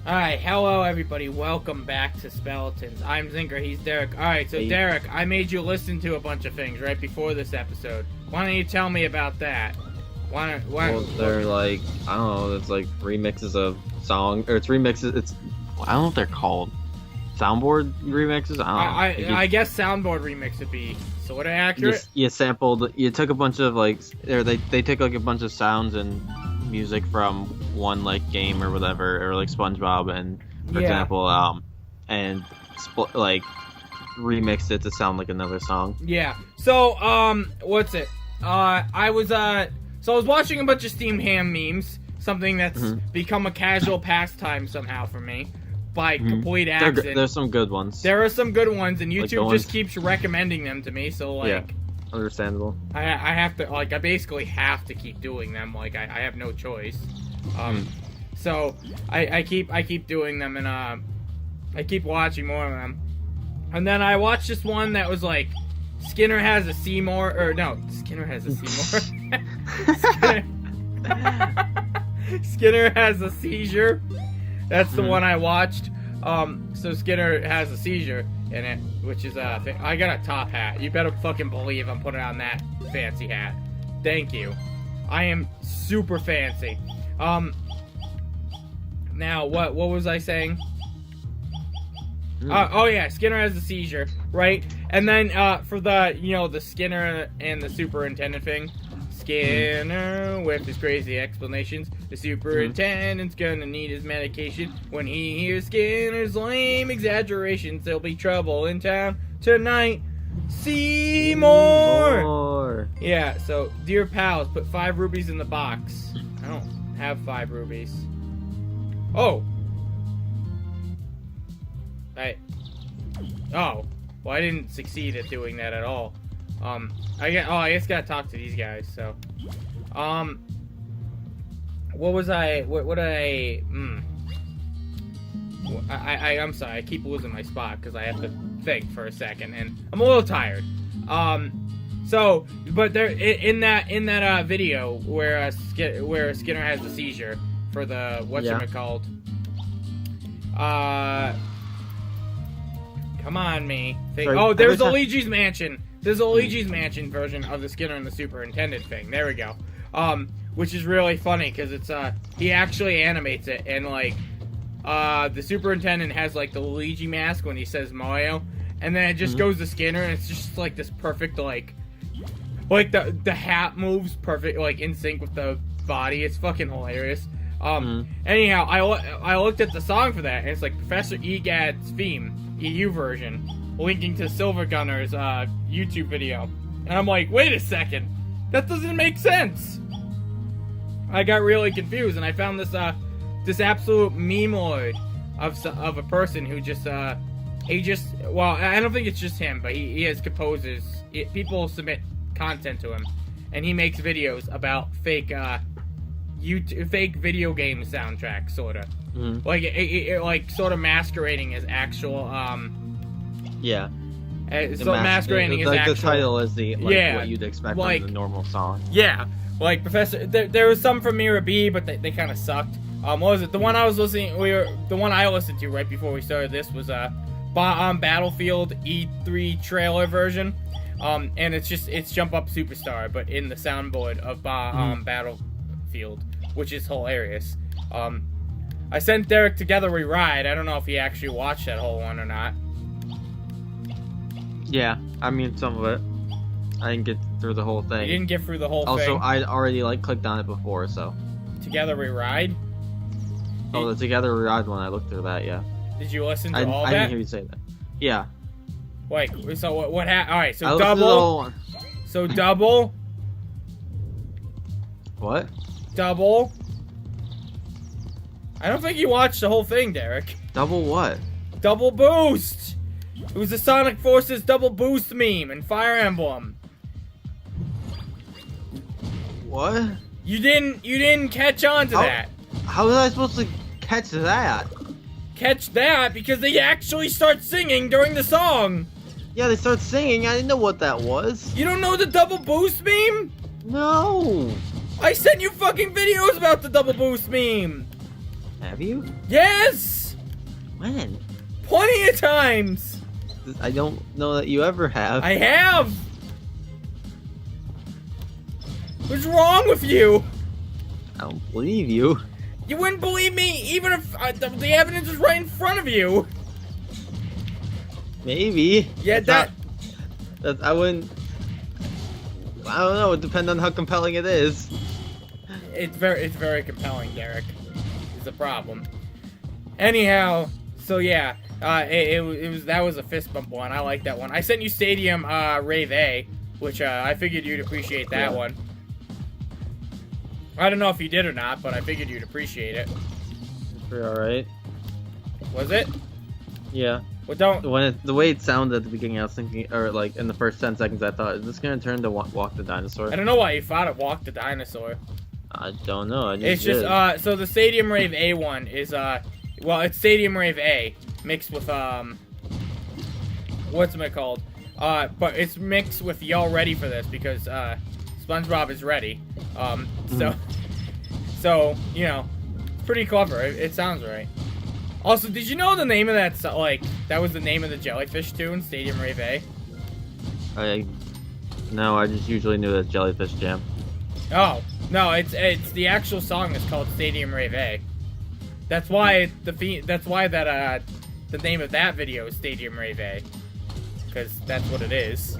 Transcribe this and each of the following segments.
Alright, hello everybody, welcome back to Speletons. I'm Zinker, he's Derek. Alright, so Derek, I made you listen to a bunch of things right before this episode. Why don't you tell me about that? Well, they're like, I don't know, it's like remixes of song, or it's remixes, I don't know what they're called. Soundboard remixes? I don't know. I guess soundboard remix would be sort of accurate. You took a bunch of like, they took like a bunch of sounds and music from one like game or whatever, or like SpongeBob, and for example, and like remixed it to sound like another song. Yeah. So what's it? I was watching a bunch of steamed ham memes, something that's become a casual pastime somehow for me, by complete accident. There's some good ones. There are some good ones, and YouTube just keeps recommending them to me. So like. Yeah. Understandable. I have to, like, I basically have to keep doing them. Like, I have no choice. So I keep doing them, and I keep watching more of them. And then I watched this one that was like, Skinner has a Seymour, or no, Skinner has a Seymour. Skinner has a seizure. That's the one I watched. So Skinner has a seizure in it, which is I got a top hat. You better fucking believe I'm putting on that fancy hat. Thank you. I am super fancy. Now what was I saying? Oh yeah, Skinner has a seizure, right? And then for the the Skinner and the superintendent thing, Skinner with his crazy explanations. The superintendent's gonna need his medication. When he hears Skinner's lame exaggerations, there'll be trouble in town tonight. Seymour! Yeah, so, dear pals, put 5 rubies in the box. I don't have 5 rubies. Oh! Oh. Well, I didn't succeed at doing that at all. I guess gotta talk to these guys, so. What was I, I'm sorry, I keep losing my spot, because I have to think for a second, and I'm a little tired. But there, in that video, where Skinner has the seizure, for the, whatchamacallit, come on, me. There's a Luigi's Mansion. There's a Luigi's Mansion version of the Skinner and the Superintendent thing. There we go. Which is really funny, because it's, he actually animates it, and, like, the Superintendent has, like, the Luigi mask when he says Mario, and then it just goes to Skinner, and it's just, like, this perfect, like, the hat moves perfect, like, in sync with the body. It's fucking hilarious. Anyhow, I looked at the song for that, and it's, like, Professor Egad's theme, EU version, linking to SilvaGunner's, YouTube video. And I'm like, wait a second, that doesn't make sense! I got really confused, and I found this absolute meme lord of a person who just, well, I don't think it's just him, but he has composers, people submit content to him, and he makes videos about fake video game soundtracks, sorta. Like, like, sort of masquerading as actual, yeah. Masquerading as like actual... the title is what you'd expect from the normal song. Yeah. Like, Professor, there was some from Mira B, but they kind of sucked. What was it? The one I listened to right before we started this was Battlefield E3 trailer version. And it's Jump Up Superstar, but in the soundboard of Battlefield, which is hilarious. I sent Derek Together We Ride. I don't know if he actually watched that whole one or not. Yeah, I mean some of it. I didn't get through the whole thing. You didn't get through the whole thing? Also, I'd already, like, clicked on it before, so. Together We Ride? Oh, the Together We Ride one, I looked through that, yeah. Did you listen to all that? I didn't hear you say that. Yeah. Wait, so what happened? Alright, so I double. So double. What? Double. I don't think you watched the whole thing, Derek. Double what? Double Boost! It was the Sonic Forces Double Boost meme in Fire Emblem. What? You didn't catch on to that. How was I supposed to catch that? Catch that because they actually start singing during the song. Yeah, they start singing. I didn't know what that was. You don't know the Double Boost meme? No. I sent you fucking videos about the Double Boost meme. Have you? Yes! When? Plenty of times! I don't know that you ever have. I have! What's wrong with you? I don't believe you. You wouldn't believe me even if the evidence is right in front of you. Maybe. Yeah, that I wouldn't. I don't know. It depends on how compelling it is. It's very compelling, Derek. Is the problem. Anyhow, so yeah, that was a fist bump one. I like that one. I sent you Stadium Rave A, which I figured you'd appreciate that one. I don't know if you did or not, but I figured you'd appreciate it. Pretty alright. Was it? Yeah. Well, don't. The way it sounded at the beginning, I was thinking, or like in the first 10 seconds, I thought, is this gonna turn to Walk the Dinosaur? I don't know why you thought it Walked the Dinosaur. I don't know. It's just so the Stadium Rave A one is well, it's Stadium Rave A mixed with what's it called? But it's mixed with Y'all Ready for This because SpongeBob is ready. So you know, it's pretty clever. It sounds right. Also, did you know the name of that that was the name of the Jellyfish tune, Stadium Rave A? No, I just usually knew that Jellyfish Jam. Oh, no, it's the actual song is called Stadium Rave A. That's why the name of that video is Stadium Rave A. Because that's what it is.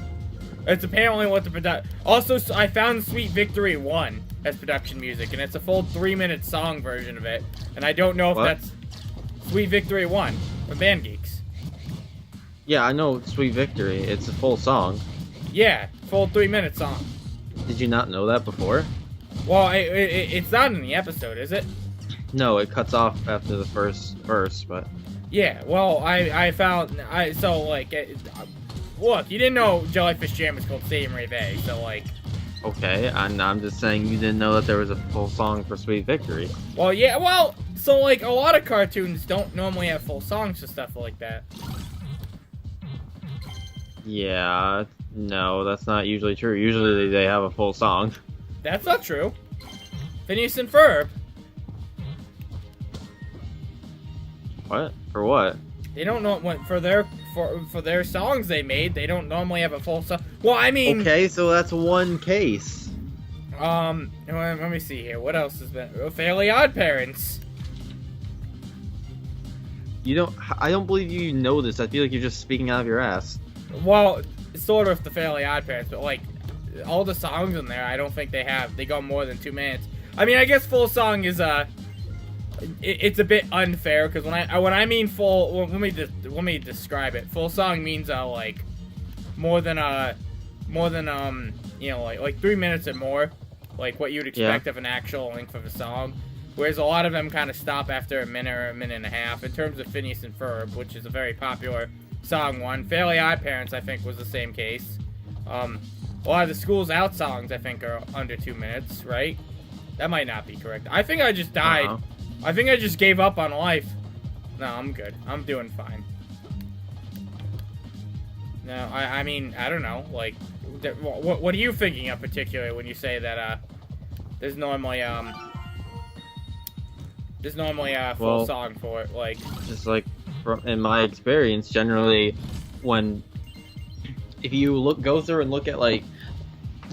It's apparently what the Also, I found Sweet Victory 1 as production music, and it's a full 3-minute song version of it. And I don't know if that's Sweet Victory 1 of Band Geeks. Yeah, I know Sweet Victory. It's a full song. Yeah, full 3-minute song. Did you not know that before? Well, it's not in the episode, is it? No, it cuts off after the first verse, but... Yeah, well, look, you didn't know Jellyfish Jam was called Stadium Rave A, so, like... Okay, I'm just saying you didn't know that there was a full song for Sweet Victory. Well, yeah, well, so, like, a lot of cartoons don't normally have full songs for stuff like that. Yeah, no, that's not usually true. Usually they have a full song. That's not true. Phineas and Ferb. What? For what? They don't know what for their songs they made. They don't normally have a full song. Well, I mean. Okay, so that's one case. Let me see here. What else has been? Fairly Odd Parents. I don't believe you know this. I feel like you're just speaking out of your ass. Well, sort of the Fairly Odd Parents, but like all the songs in there, I don't think they go more than 2 minutes. I mean, I guess full song is it's a bit unfair because when I mean full, let me describe it. Full song means like more than you know, like 3 minutes or more, like what you'd expect of an actual length of a song. Whereas a lot of them kind of stop after a minute or a minute and a half. In terms of Phineas and Ferb, which is a very popular song one. Fairly Odd Parents, I think, was the same case. A lot of the School's Out songs, I think, are under 2 minutes, right? That might not be correct. I think I just died. Uh-huh. I think I just gave up on life. No, I'm good. I'm doing fine. No, I mean, I don't know. Like, what are you thinking of particularly when you say that there's normally a full song for it? Like, just like in my experience, generally, if you go through and look at like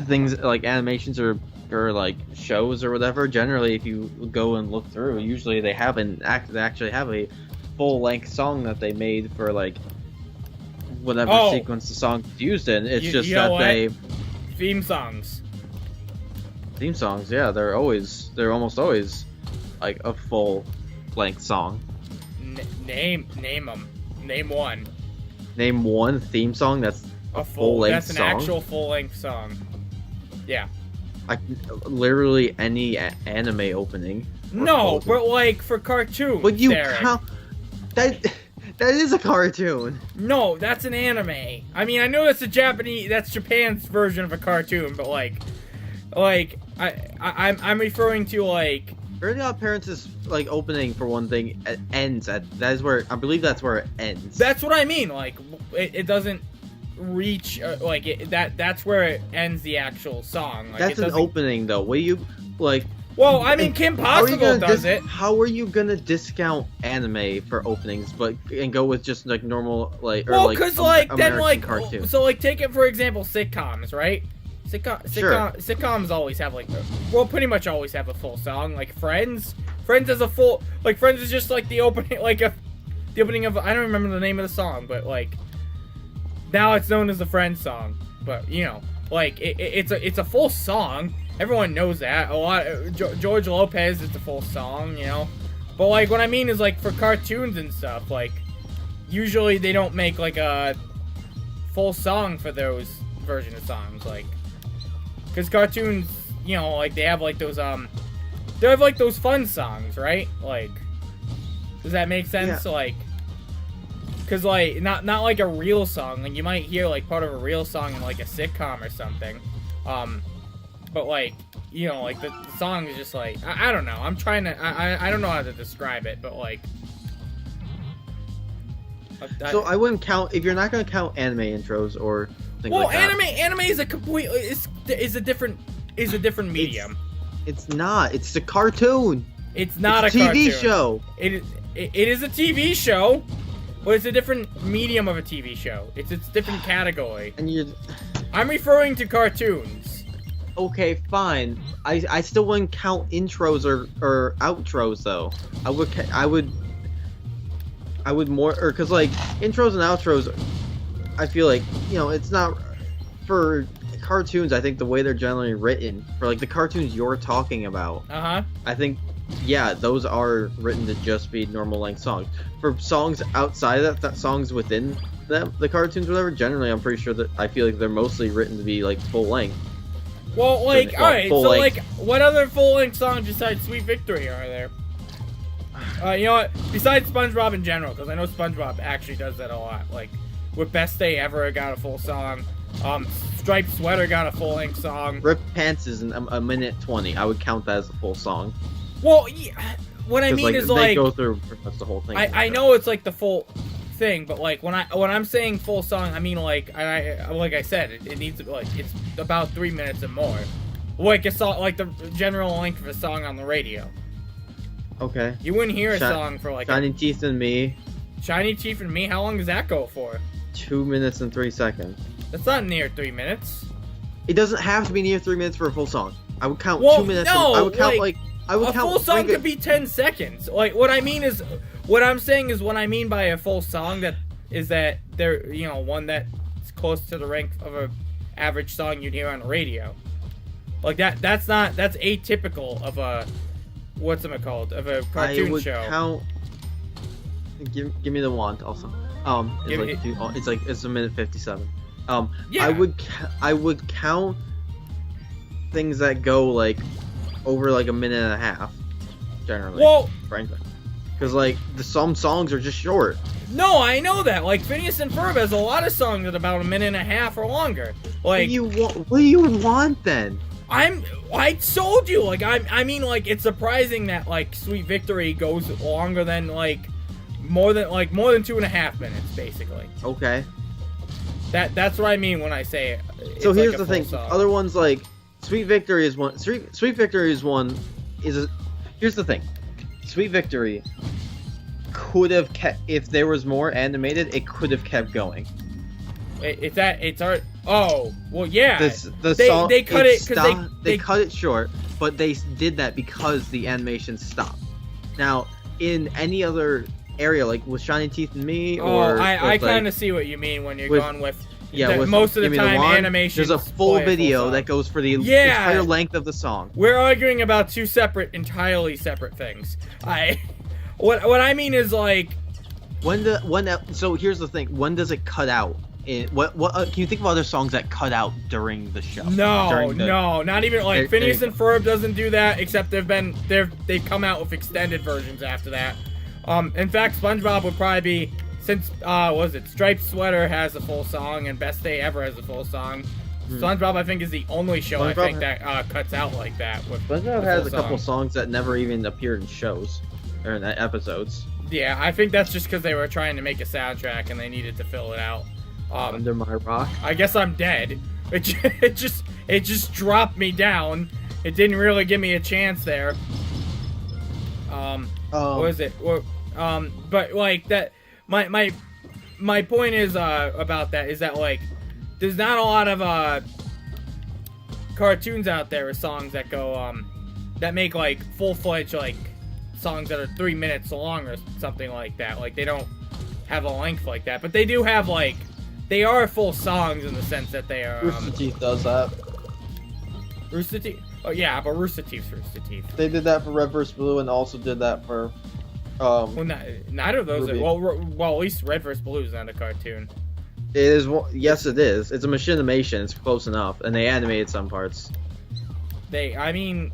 things like animations or like shows or whatever, generally if you go and look through, usually they actually have a full-length song that they made for like whatever sequence the song's used in. It's just that they theme songs. Yeah, they're almost always like a full-length song. Name them. Name one. Name one theme song that's a full-length song. That's an actual full-length song. Yeah. Literally any anime opening. No, but like for cartoons. But you Derek. count that is a cartoon. No, that's an anime. I mean, I know that's Japan's version of a cartoon, but like I'm referring to like. Fairly Odd Parents is like opening for one thing. It ends at I believe that's where it ends. That's what I mean. Like it doesn't reach that's where it ends the actual song. Like, that's an opening though. What do you like? Well, I mean, Kim Possible does it. How are you gonna discount anime for openings, and go with just like normal Well, because American cartoons? So take it for example, sitcoms, right? Sitcoms always have pretty much always have a full song. Like Friends has a full Friends is just like the opening the opening of I don't remember the name of the song, but now it's known as the Friends song. But it's a full song. Everyone knows that. George Lopez is a full song, But what I mean is for cartoons and stuff, usually they don't make a full song for those version of songs, because cartoons, they have those they have those fun songs, right? Does that make sense? Yeah. Because not like a real song. You might hear part of a real song in a sitcom or something. But the song is just I don't know. I'm trying to I don't know how to describe it, but so I wouldn't count if you're not gonna count anime intros or things like that. Anime is a complete is a different medium. It's not. It's a cartoon. It's not a TV show. It is a TV show, but it's a different medium of a TV show. It's a different category. And I'm referring to cartoons. Okay, fine. I still wouldn't count intros or outros though. I would more because intros and outros. I feel it's not for cartoons. I think the way they're generally written for the cartoons you're talking about. I think those are written to just be normal length songs. For songs outside of that songs within them, the cartoons, whatever. Generally, I'm pretty sure that I feel they're mostly written to be full length. Well, alright, so what other full-length songs besides Sweet Victory are there? You know what? Besides SpongeBob in general, because I know SpongeBob actually does that a lot. With Best Day Ever, it got a full song. Striped Sweater got a full-length song. Rip Pants is a minute 20. I would count that as a full song. Well, what I mean is they go through the whole thing. I know it's the full thing, but when I'm saying full song, I mean I said it needs to it's about 3 minutes or more, a song the general length of a song on the radio. Okay. You wouldn't hear a song for Shiny Teeth and Me. Shiny Teeth and Me. How long does that go for? 2 minutes and 3 seconds. That's not near 3 minutes. It doesn't have to be near 3 minutes for a full song. I would count 2 minutes. No, I would count a full song could be 10 seconds. What I mean is, what I'm saying is, what I mean by a full song that they're one that's close to the rank of a average song you'd hear on the radio. That's atypical of a of a cartoon I would show. Count. Give me the wand also. It's a minute 57. Yeah. I would count things that go over a minute and a half, generally. Well, frankly, because some songs are just short. No, I know that. Phineas and Ferb has a lot of songs that are about a minute and a half or longer. What do you want then? I told you. I mean, it's surprising that Sweet Victory goes longer than more than 2.5 minutes, basically. Okay. That's what I mean when I say it. So here's the thing. Song. Other ones Sweet Victory is one. Sweet Victory is one. Here's the thing. Sweet Victory could have kept, if there was more animated, it could have kept going. Oh, well, yeah. They cut it because they cut it short, but they did that because the animation stopped. Now, in any other area, with Shiny Teeth and Me, I kind of see what you mean when you're going with. Yeah, most of the time, animation. There's a full video that goes for the entire length of the song. We're arguing about two entirely separate things. What I mean is so here's the thing. When does it cut out? What can you think of other songs that cut out during the show? No, not even Phineas and Ferb doesn't do that. Except they've come out with extended versions after that. In fact, SpongeBob would probably be. Since, Striped Sweater has a full song and Best Day Ever has a full song. SpongeBob, I think, is the only show that cuts out like that. SpongeBob has a couple songs that never even appeared in shows or in episodes. Yeah, I think that's just because they were trying to make a soundtrack and they needed to fill it out. Under My Rock. I guess I'm dead. It just dropped me down it didn't really give me a chance there. What was it? But like that, my point is about that is that like there's not a lot of cartoons out there with songs that go that make like full-fledged like songs that are 3 minutes long or something like that. Like they don't have a length like that, but they do have like they are full songs in the sense that they are. Rooster Teeth does that. Rooster Teeth. Oh yeah, but Rooster Teeth's Rooster Teeth. They did that for Red vs. Blue and also did that for. Well, neither of those. Ruby. Well, at least Red vs. Blue is not a cartoon. It is. Yes, it is. It's a machinimation. It's close enough, and they animated some parts. I mean.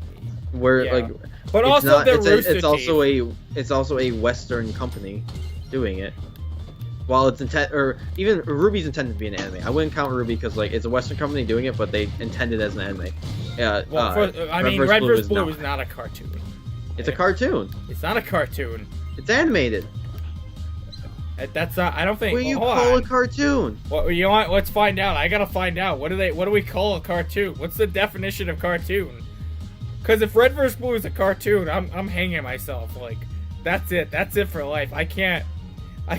Where yeah. like. But also the Rooster Teeth. It's also a Western company doing it. While it's even Ruby's intended to be an anime. I wouldn't count Ruby because like it's a Western company doing it, but they intended it as an anime. Yeah. Well, Red vs. Blue is not a cartoon. It's a cartoon. It's not a cartoon. It's animated. That's not. I don't think. What do you call a cartoon? Well, you know what? Let's find out. I gotta find out. What do we call a cartoon? What's the definition of cartoon? Because if Red vs. Blue is a cartoon, I'm hanging myself. Like, that's it. That's it for life. I can't. Well,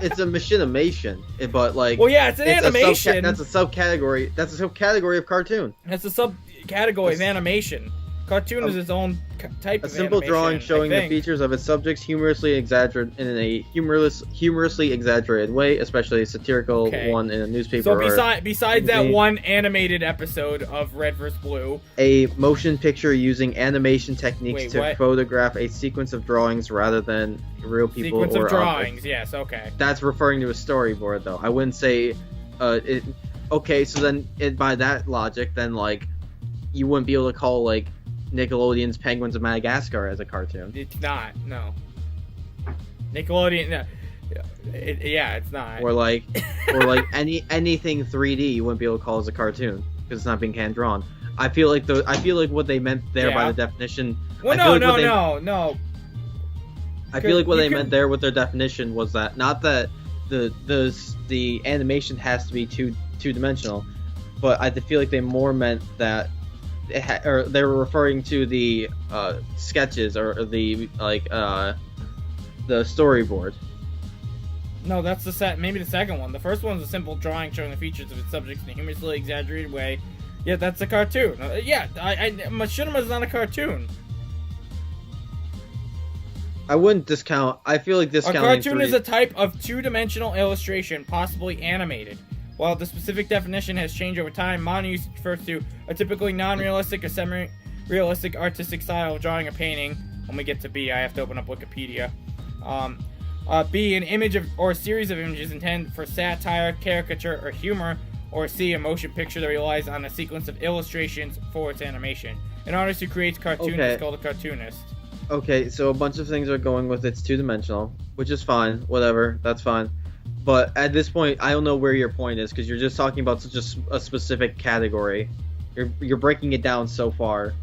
it's a machinimation, but like. Well, yeah, it's an animation. That's a subcategory. That's a subcategory of cartoon. That's a subcategory of animation. Cartoon is its own type of animation. A simple drawing showing the features of its subjects humorously exaggerated in a humorously exaggerated way, especially a satirical one in a newspaper. So besides that one animated episode of Red vs. Blue, a motion picture using animation techniques to photograph a sequence of drawings rather than real people sequence of drawings. Yes, okay. That's referring to a storyboard, though. I wouldn't say it. Okay, so then by that logic, then like you wouldn't be able to call like Nickelodeon's Penguins of Madagascar as a cartoon. It's not, no. Nickelodeon, no. It's not. Or like anything 3D you wouldn't be able to call as a cartoon because it's not being hand drawn. I feel like what they meant there by the definition. Well, no. I feel like what they meant there with their definition was that not that the animation has to be two-dimensional, but I feel like they more meant that. Or they were referring to the sketches or the the storyboard. No, that's maybe the second one. The first one's a simple drawing showing the features of its subjects in a humorously exaggerated way. Yeah, that's a cartoon. Machinima's not a cartoon. I wouldn't discount. I feel like discounting. A cartoon is a type of two-dimensional illustration, possibly animated. While the specific definition has changed over time, modern usage refers to a typically non-realistic or semi-realistic artistic style of drawing or painting. When we get to B, I have to open up Wikipedia. B, an image or a series of images intended for satire, caricature, or humor. Or C, a motion picture that relies on a sequence of illustrations for its animation. An artist who creates cartoons is called a cartoonist. Okay, so a bunch of things are going with it's two-dimensional, which is fine. Whatever, that's fine. But at this point, I don't know where your point is because you're just talking about such a specific category. You're breaking it down so far.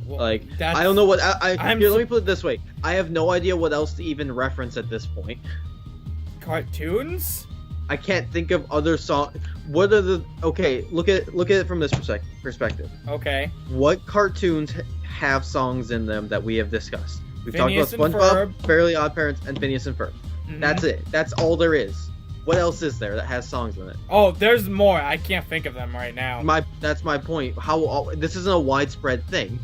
Well, like I don't know what let me put it this way: I have no idea what else to even reference at this point. Cartoons? I can't think of other songs. What are the Look at it from this perspective. Okay. What cartoons have songs in them that we have discussed? We've Phineas talked about SpongeBob, Fairly Odd Parents, and Phineas and Ferb. Mm-hmm. That's it. That's all there is. What else is there that has songs in it? Oh, there's more. I can't think of them right now. That's my point. This isn't a widespread thing.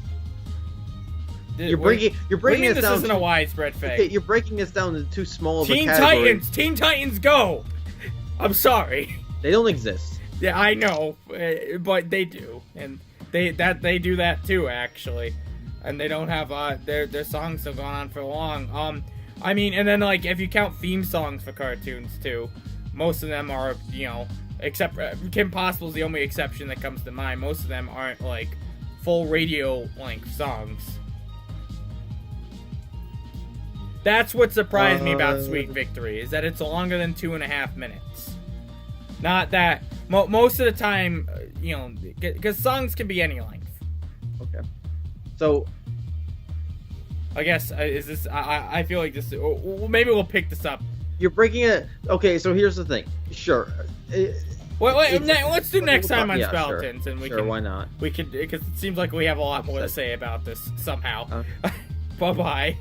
You're breaking this down. This isn't a widespread thing. Okay, you're breaking this down into too small of a category. Teen Titans Go! I'm sorry. They don't exist. Yeah, I know, but they do, and they do that too, actually, and they don't have their songs have gone on for long. I mean, and then like if you count theme songs for cartoons too, most of them are except Kim Possible's the only exception that comes to mind. Most of them aren't like full radio length songs. That's what surprised me about Sweet Victory, is that it's longer than 2.5 minutes. Not that most of the time, because songs can be any length. Okay. So, I guess is this? I feel like this. Maybe we'll pick this up. You're breaking it. Okay, so here's the thing. Sure, Let's do next time on Yeah, Speletons, and sure, why not? we could, because it seems like we have a lot more to say about this somehow. Bye bye.